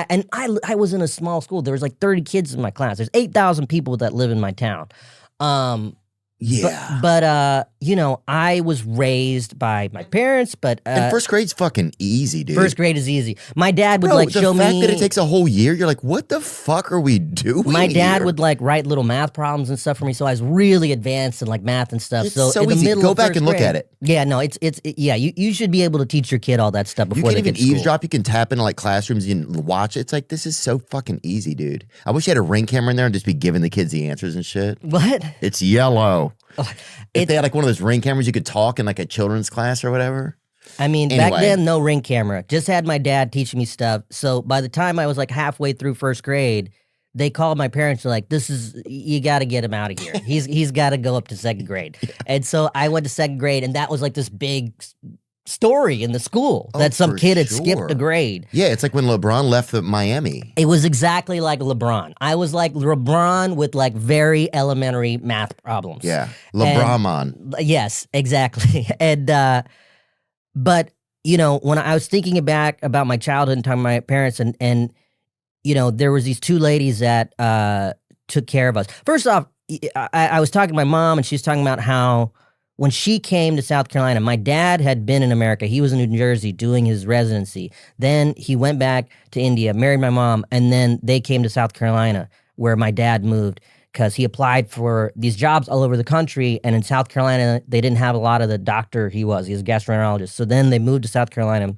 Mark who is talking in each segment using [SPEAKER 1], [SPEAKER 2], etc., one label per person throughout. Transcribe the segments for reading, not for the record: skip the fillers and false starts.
[SPEAKER 1] And I was in a small school. There was like 30 kids in my class. There's 8,000 people that live in my town.
[SPEAKER 2] Yeah.
[SPEAKER 1] But you know, I was raised by my parents, but
[SPEAKER 2] and first grade's fucking easy, dude.
[SPEAKER 1] First grade is easy. My dad would show me.
[SPEAKER 2] The fact that it takes a whole year, you're like, what the fuck are we doing?
[SPEAKER 1] My dad
[SPEAKER 2] here?
[SPEAKER 1] would like write little math problems and stuff for me, so I was really advanced in like math and stuff.
[SPEAKER 2] It's
[SPEAKER 1] so in
[SPEAKER 2] easy.
[SPEAKER 1] the middle
[SPEAKER 2] Go
[SPEAKER 1] of
[SPEAKER 2] back
[SPEAKER 1] first
[SPEAKER 2] and look
[SPEAKER 1] grade,
[SPEAKER 2] at it.
[SPEAKER 1] Yeah, no, yeah. You should be able to teach your kid all that stuff before they
[SPEAKER 2] You can
[SPEAKER 1] get
[SPEAKER 2] even
[SPEAKER 1] to school.
[SPEAKER 2] eavesdrop. You can tap into like classrooms and watch it. It's like, this is so fucking easy, dude. I wish you had a Ring camera in there and just be giving the kids the answers and shit.
[SPEAKER 1] What?
[SPEAKER 2] It's yellow. If they had like one of those Ring cameras, you could talk in like a children's class or whatever.
[SPEAKER 1] I mean, back then, no Ring camera. Just had my dad teaching me stuff. So by the time I was like halfway through first grade, they called my parents. They're like, you got to get him out of here. He's got to go up to second grade. And so I went to second grade, and that was like this big story in the school that some kid had skipped a grade.
[SPEAKER 2] Yeah, it's like when LeBron left Miami.
[SPEAKER 1] It was exactly like LeBron. I was like LeBron with like very elementary math problems.
[SPEAKER 2] Yeah, LeBron.
[SPEAKER 1] Yes, exactly. And but you know, when I was thinking back about my childhood and talking to my parents, and you know, there was these two ladies that took care of us. First off, I was talking to my mom, and she was talking about how when she came to South Carolina, my dad had been in America. He was in New Jersey doing his residency. Then he went back to India, married my mom, and then they came to South Carolina where my dad moved because he applied for these jobs all over the country. And in South Carolina, they didn't have a lot of the doctor he was. He was a gastroenterologist. So then they moved to South Carolina.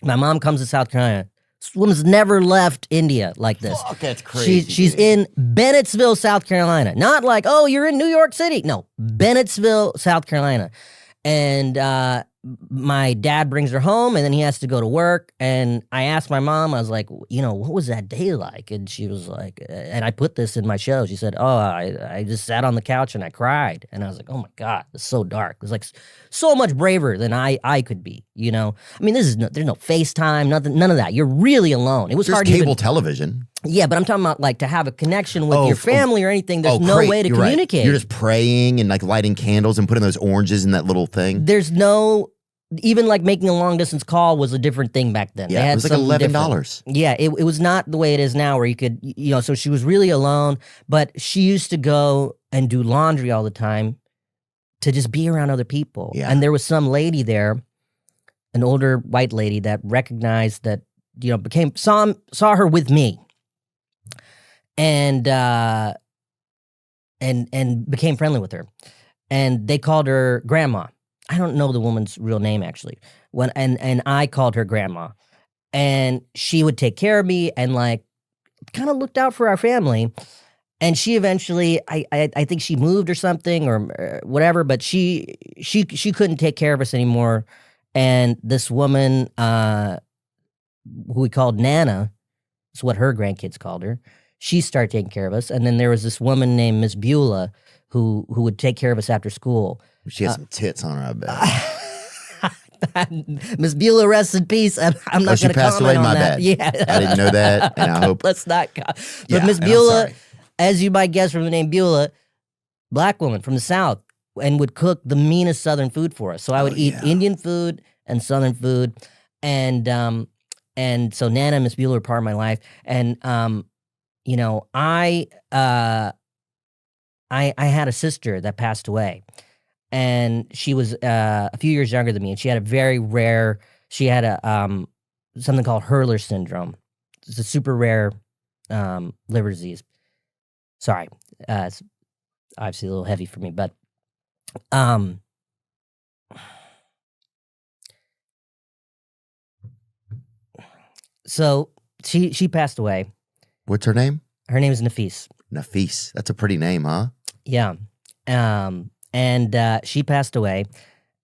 [SPEAKER 1] My mom comes to South Carolina. This woman's never left India like this.
[SPEAKER 2] Fuck, that's crazy.
[SPEAKER 1] She's in Bennettsville, South Carolina. Not like, oh, you're in New York City. No, Bennettsville, South Carolina. And my dad brings her home, and then he has to go to work. And I asked my mom, I was like, you know, what was that day like? And she was like, and I put this in my show. She said, oh, I just sat on the couch and I cried. And I was like, oh my God, it's so dark. It's like so much braver than I could be, you know? I mean, there's no FaceTime, none of that. You're really alone. It was hard to
[SPEAKER 2] cable television.
[SPEAKER 1] Yeah, but I'm talking about like to have a connection with your family or anything. There's no way to communicate.
[SPEAKER 2] Right. You're just praying and like lighting candles and putting those oranges in that little thing.
[SPEAKER 1] There's no, even like making a long distance call was a different thing back then.
[SPEAKER 2] Yeah, it was like $11.
[SPEAKER 1] Yeah, it was not the way it is now where you could, you know, so she was really alone, but she used to go and do laundry all the time to just be around other people.
[SPEAKER 2] Yeah.
[SPEAKER 1] And there was some lady there, an older white lady that recognized that, you know, saw her with me. And became friendly with her, and they called her Grandma. I don't know the woman's real name actually. And I called her Grandma, and she would take care of me and like kind of looked out for our family. And she eventually, I think she moved or something or whatever, but she couldn't take care of us anymore. And this woman, who we called Nana, is what her grandkids called her. She started taking care of us. And then there was this woman named Miss Beulah who would take care of us after school.
[SPEAKER 2] She had some tits on her, I
[SPEAKER 1] bet. Miss Beulah, rest in peace. I'm not going to comment
[SPEAKER 2] away,
[SPEAKER 1] on
[SPEAKER 2] my
[SPEAKER 1] that.
[SPEAKER 2] bad.
[SPEAKER 1] Yeah.
[SPEAKER 2] I didn't know that, and I hope.
[SPEAKER 1] Let's not. But Miss Beulah, as you might guess from the name Beulah, black woman from the South, and would cook the meanest Southern food for us. So I would eat Indian food and Southern food. And so Nana and Miss Beulah were part of my life. And, you know, I had a sister that passed away, and she was a few years younger than me, and she had a very rare. She had a something called Hurler syndrome. It's a super rare liver disease. Sorry, it's obviously a little heavy for me, but so she passed away.
[SPEAKER 2] What's her name?
[SPEAKER 1] Her name is Nafis.
[SPEAKER 2] Nafis. That's a pretty name, huh?
[SPEAKER 1] Yeah. And she passed away.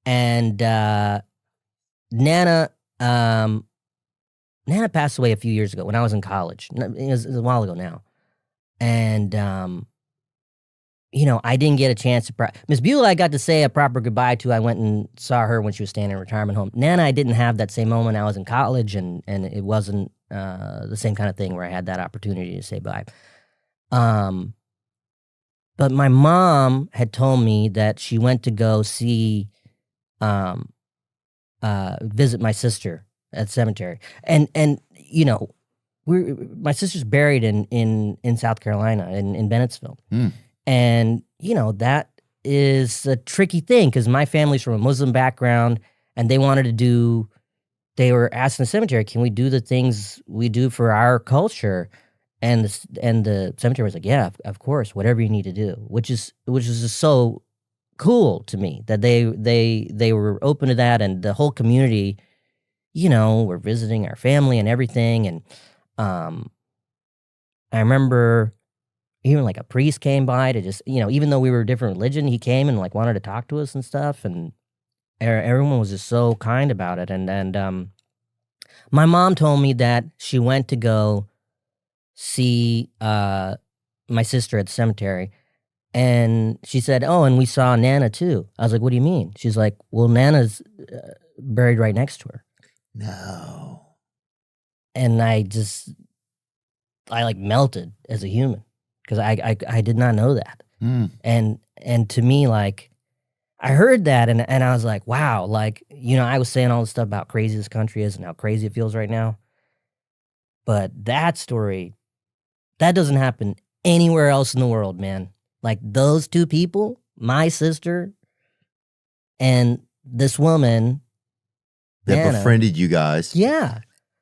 [SPEAKER 1] And Nana passed away a few years ago when I was in college. It was a while ago now. And, you know, I didn't get a chance to... Miss Beulah, I got to say a proper goodbye to. I went and saw her when she was staying in a retirement home. Nana, I didn't have that same moment. I was in college, and it wasn't the same kind of thing where I had that opportunity to say bye. But my mom had told me that she went to go see, visit my sister at the cemetery. And you know, my sister's buried in South Carolina in Bennettsville.
[SPEAKER 2] Mm.
[SPEAKER 1] And, that is a tricky thing because my family's from a Muslim background and they were asking the cemetery, can we do the things we do for our culture? And the cemetery was like, yeah, of course, whatever you need to do, which is just so cool to me that they were open to that, and the whole community, were visiting our family and everything. And I remember even like a priest came by to just, even though we were a different religion, he came and like wanted to talk to us and stuff, and everyone was just so kind about it. And my mom told me that she went to go see my sister at the cemetery, and she said, oh, and we saw Nana too. I was like, what do you mean? She's like, well, Nana's buried right next to her.
[SPEAKER 2] No.
[SPEAKER 1] And I like melted as a human because I did not know that.
[SPEAKER 2] Mm.
[SPEAKER 1] And to me, like, I heard that and I was like, wow, like, I was saying all this stuff about crazy this country is and how crazy it feels right now. But that story, that doesn't happen anywhere else in the world, man. Like those two people, my sister and this woman
[SPEAKER 2] that
[SPEAKER 1] Nana,
[SPEAKER 2] befriended you guys.
[SPEAKER 1] Yeah.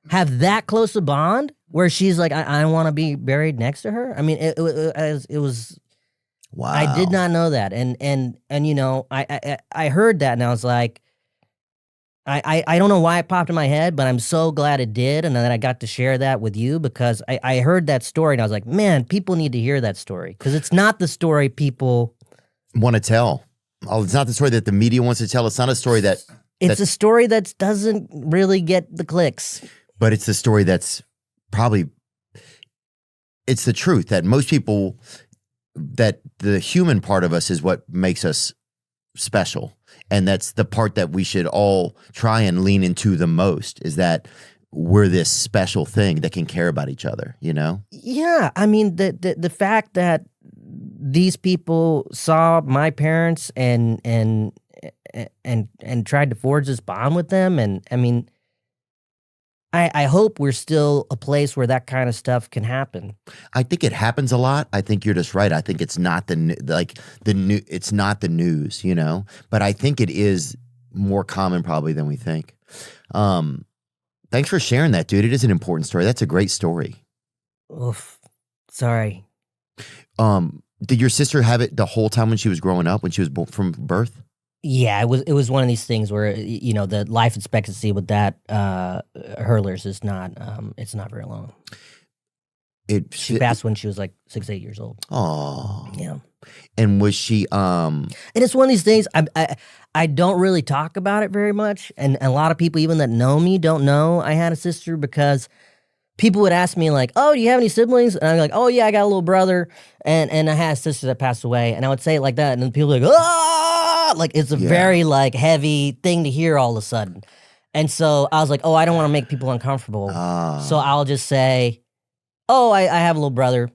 [SPEAKER 1] Have that close a bond where she's like, I want to be buried next to her. I mean, it was.
[SPEAKER 2] Wow.
[SPEAKER 1] I did not know that, and I heard that, and I was like, I don't know why it popped in my head, but I'm so glad it did, and then I got to share that with you because I heard that story, and I was like, man, people need to hear that story because it's not the story people
[SPEAKER 2] want to tell. Oh, it's not the story that the media wants to tell. It's not a story that.
[SPEAKER 1] It's a story that doesn't really get the clicks.
[SPEAKER 2] But it's the story that's probably, it's the truth that most people, that the human part of us is what makes us special. And that's the part that we should all try and lean into the most, is that we're this special thing that can care about each other,
[SPEAKER 1] Yeah. I mean, the fact that these people saw my parents and tried to forge this bond with them. And I mean, I hope we're still a place where that kind of stuff can happen.
[SPEAKER 2] I think it happens a lot. I think you're just right. I think it's not it's not the news, but I think it is more common probably than we think. Thanks for sharing that, dude. It is an important story. That's a great story.
[SPEAKER 1] Oof. Sorry.
[SPEAKER 2] Did your sister have it the whole time when she was growing up, when she was from birth?
[SPEAKER 1] Yeah, it was one of these things where the life expectancy with that Hurlers is not it's not very long. She passed when she was like 6-8 years old.
[SPEAKER 2] Oh,
[SPEAKER 1] yeah.
[SPEAKER 2] And was she? And
[SPEAKER 1] it's one of these things I don't really talk about it very much, and a lot of people even that know me don't know I had a sister because people would ask me like, "Oh, do you have any siblings?" And I'm like, "Oh yeah, I got a little brother, and I had a sister that passed away." And I would say it like that, and then people would be like, "Ah!" Like it's a very like heavy thing to hear all of a sudden. And so I was like, "Oh, I don't want to make people uncomfortable, so I'll just say, oh, I have a little brother."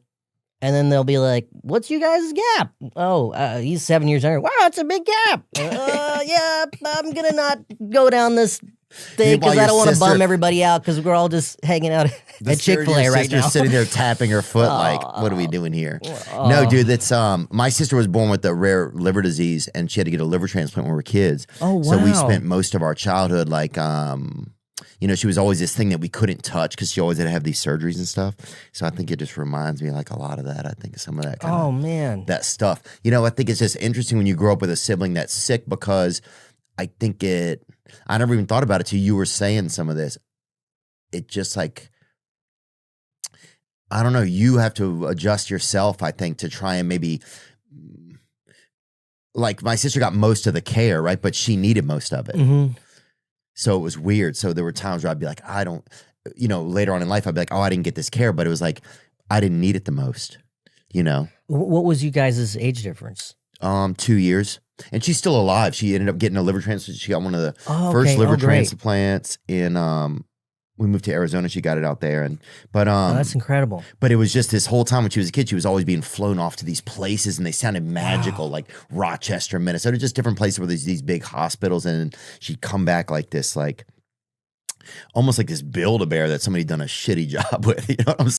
[SPEAKER 1] And then they'll be like, "What's you guys' gap?" "Oh, he's 7 years younger." "Wow, it's a big gap." "Yeah, I'm gonna not go down this thing because I don't want to bum everybody out because we're all just hanging out at Chick-fil-A right now."
[SPEAKER 2] Sitting there tapping her foot like, "What are we doing here?" No, dude, that's my sister was born with a rare liver disease and she had to get a liver transplant when we were kids.
[SPEAKER 1] Oh, wow.
[SPEAKER 2] So we spent most of our childhood like she was always this thing that we couldn't touch because she always had to have these surgeries and stuff. So I think it just reminds me like a lot of that. I think some of that kind
[SPEAKER 1] oh man,
[SPEAKER 2] that stuff. I think it's just interesting when you grow up with a sibling that's sick because I think I never even thought about it till you were saying some of this. It just like, I don't know, you have to adjust yourself, I think, to try and maybe, like my sister got most of the care, right? But she needed most of it.
[SPEAKER 1] Mm-hmm.
[SPEAKER 2] So it was weird. So there were times where I'd be like, I don't, later on in life, I'd be like, oh, I didn't get this care. But it was like, I didn't need it the most, What
[SPEAKER 1] was you guys' age difference?
[SPEAKER 2] 2 years. And she's still alive. She ended up getting a liver transplant. She got one of the first liver transplants in, we moved to Arizona. She got it out there. But
[SPEAKER 1] that's incredible.
[SPEAKER 2] But it was just this whole time when she was a kid, she was always being flown off to these places and they sounded magical, like Rochester, Minnesota, just different places where there's these big hospitals. And she'd come back like this, like almost like this Build-A-Bear that somebody done a shitty job with. You know what I'm